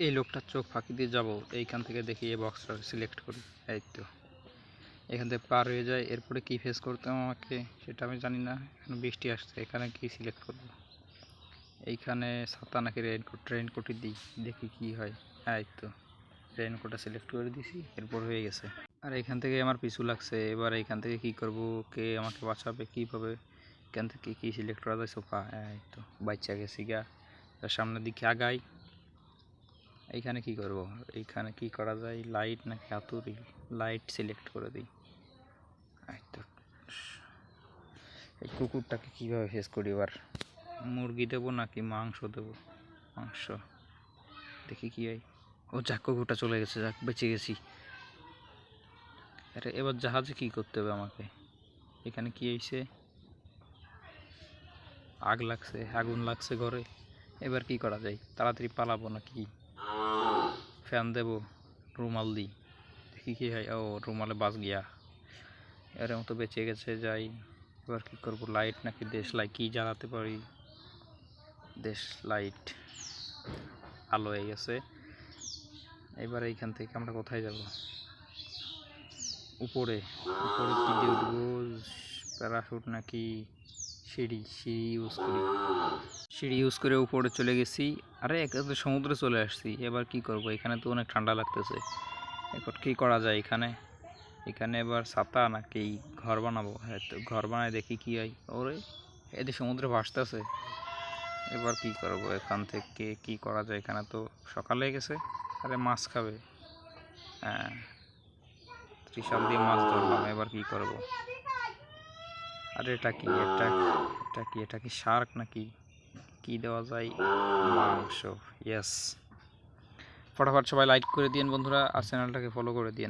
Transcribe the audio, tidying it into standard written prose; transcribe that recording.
এই লোকটার চোখ ফাঁকি দিয়ে যাবো, এইখান থেকে দেখি এই বক্সটা সিলেক্ট করি। এই তো এখান থেকে পার হয়ে যায়। এরপরে কি ফেস করতে হবে আমাকে সেটা আমি জানি না। এখানে বৃষ্টি আসছে, এখানে কি সিলেক্ট করব? এইখানে ছাতা নাকি রেইনকোট? রেইনকোটই দিই, দেখি কি হয়। এই তো রেইনকোটটা সিলেক্ট করে দিছি, এরপর হয়ে গেছে। আর এখান থেকে আমার পিছু লাগছে। এবার এইখান থেকে কি করব? কে আমাকে বাঁচাবে কীভাবে? এখান থেকে কি সিলেক্ট করা যায়? সোফা। এই তো বাচ্চা গেছি গা। সামনের দিকে আগাই। এইখানে কি করব? এইখানে কি করা যায়? লাইট নাকি হাতুড়ি? লাইট সিলেক্ট করে দিই। এই তো এই কুকুরটাকে কীভাবে ফেস করি এবার? মুরগি দেবো নাকি মাংস দেবো? মাংস দেখি কি হয়। ও যাক, কুকুরটা চলে গেছে, যাক বেঁচে গেছি। আরে এবার জাহাজে কি করতে হবে আমাকে? এখানে কি হয়েছে? আগ লাগছে, আগুন লাগছে ঘরে। এবার কি করা যায়? তাড়াতাড়ি পালাবো নাকি ফ্যান দেবো? রুমাল দিই, দেখি কি হয়। ও রুমালে বাজ গিয়া, এর মতো বেঁচে গেছে। যাই, এবার কি করব? লাইট নাকি দেশ লাইট? কি জ্বালাতে পারি? দেশ লাইট। আলো হয়ে গেছে। এবার এইখান থেকে আমরা কোথায় যাব? উপরে। উপরে কি দিয়ে উঠবো? প্যারাশুট নাকি সিঁড়ি? সিঁড়ি ইউজ করি। সিঁড়ি ইউজ করে উপরে চলে গেছি। আরে একেবারে সমুদ্রে চলে আসছি। এবার কি করব? এখানে তো অনেক ঠান্ডা লাগতেছে। এরপর কি করা যায় এখানে? এখানে এবার ছাতা নাকি ঘর বানাবো? হ্যাঁ, তো ঘর বানাই দেখি কি হয়। ওরে এদের সমুদ্রে ভাসতেছে। এবার কি করব? এখান থেকে কি করা যায়? এখানে তো সকাল হয়ে গেছে। আরে মাছ খাবে। হ্যাঁ, ত্রিশাল দিয়ে মাছ ধরলাম। এবার কি করব? আরে এটা কি? এটা কি শার্ক নাকি? কি দেওয়া যায়? মাংস। ইয়েস। ফটাফট সবাই লাইক করে দিন বন্ধুরা, আর চ্যানেলটাকে ফলো করে দিন।